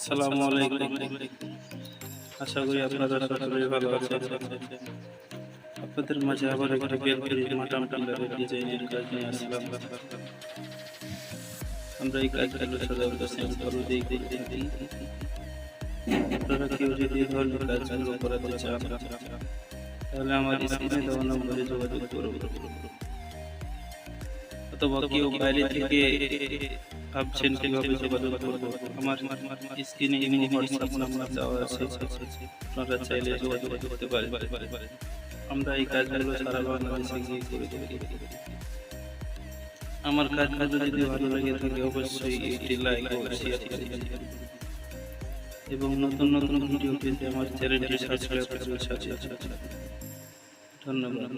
আসসালামু আলাইকুম। আশা করি আপনারা সকলেই ভালো আছেন। আপনাদের মাঝে আবার একটা বেলকুড়ি মাটাম টিলারের ডিজাইনের কাজ নিয়ে আসলাম। আমরা এই কাজগুলো সাধারণত সিম্পল দিয়েই করে থাকি। আপনারা কেউ যদি এই ধরনের কাজগুলো করাতে চান তাহলে আমার স্ক্রিনে দেওয়া নম্বরে যোগাযোগ করুন, অথবা কেউ বাইরে থেকে ভাবছেন কিভাবে যোগাযোগ করবো, আমার স্ক্রিনে ইমো হোয়াটসঅ্যাপ নাম্বার দেওয়া আছে, আপনারা চাইলে যোগাযোগ করতে পারেন। আমরা এই কাজগুলো সারা বাংলাদেশে গিয়ে করে থাকি। আমার কাজগুলো যদি ভালো লাগে থাকে অবশ্যই একটি লাইক ও শেয়ার করবেন এবং নতুন নতুন ভিডিও পেতে আমার চ্যানেলটি সাবস্ক্রাইব করতে সাথে ধন্যবাদ।